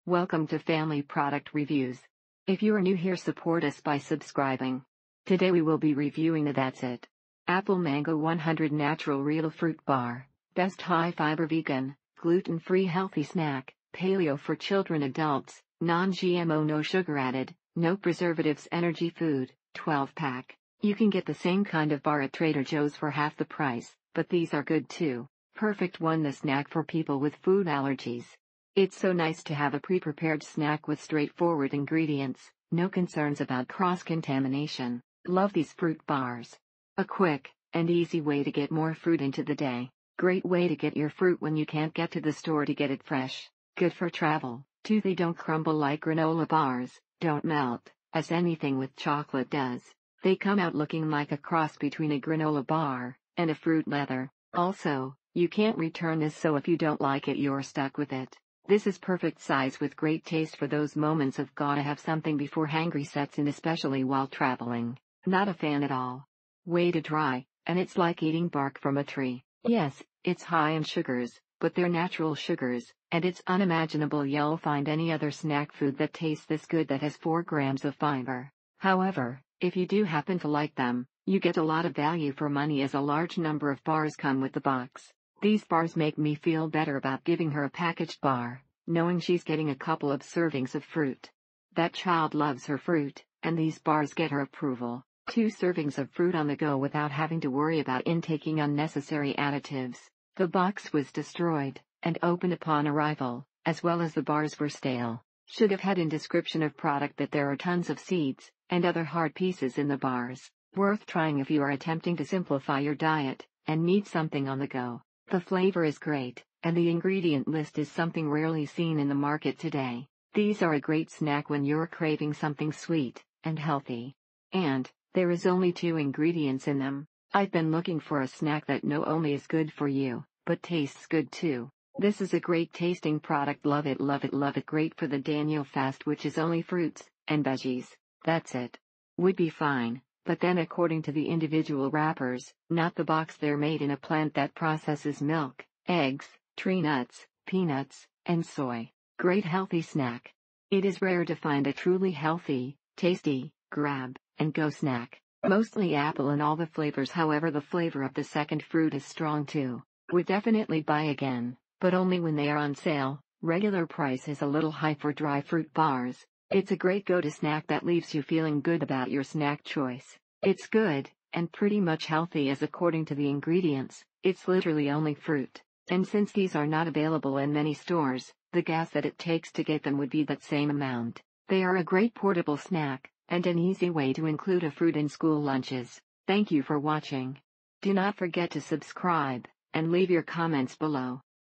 Welcome to Family Product Reviews. If you are new here, support us by subscribing. Today we will be reviewing the That's It Apple Mango 100 Natural Real Fruit Bar, best high-fiber vegan, gluten-free healthy snack, paleo for children adults, non-GMO no sugar added, no preservatives energy food, 12-pack. You can get the same kind of bar at Trader Joe's for half the price, but these are good too. Perfect the snack for people with food allergies. It's so nice to have a pre-prepared snack with straightforward ingredients, no concerns about cross-contamination. Love these fruit bars. A quick and easy way to get more fruit into the day. Great way to get your fruit when you can't get to the store to get it fresh. Good for travel, too. They don't crumble like granola bars, don't melt, as anything with chocolate does. They come out looking like a cross between a granola bar and a fruit leather. Also, you can't return this, so if you don't like it, you're stuck with it. This is perfect size with great taste for those moments of gotta have something before hangry sets in, especially while traveling. Not a fan at all. Way too dry, and it's like eating bark from a tree. Yes, it's high in sugars, but they're natural sugars, and it's unimaginable you'll find any other snack food that tastes this good that has 4 grams of fiber. However, if you do happen to like them, you get a lot of value for money as a large number of bars come with the box. These bars make me feel better about giving her a packaged bar, knowing she's getting a couple of servings of fruit. That child loves her fruit, and these bars get her approval. 2 servings of fruit on the go without having to worry about intaking unnecessary additives. The box was destroyed and opened upon arrival, as well as the bars were stale. Should have had in description of product that there are tons of seeds and other hard pieces in the bars. Worth trying if you are attempting to simplify your diet and need something on the go. The flavor is great, and the ingredient list is something rarely seen in the market today. These are a great snack when you're craving something sweet and healthy. And there is only 2 ingredients in them. I've been looking for a snack that not only is good for you, but tastes good too. This is a great tasting product. Love it, love it, love it. Great for the Daniel fast, which is only fruits and veggies. That's it. Would be fine. But then according to the individual wrappers, not the box, they're made in a plant that processes milk, eggs, tree nuts, peanuts, and soy. Great healthy snack. It is rare to find a truly healthy, tasty, grab-and-go snack. Mostly apple in all the flavors, however the flavor of the second fruit is strong too. Would definitely buy again, but only when they are on sale. Regular price is a little high for dry fruit bars. It's a great go-to snack that leaves you feeling good about your snack choice. It's good, and pretty much healthy as according to the ingredients. It's literally only fruit. And since these are not available in many stores, the gas that it takes to get them would be that same amount. They are a great portable snack, and an easy way to include a fruit in school lunches. Thank you for watching. Do not forget to subscribe, and leave your comments below.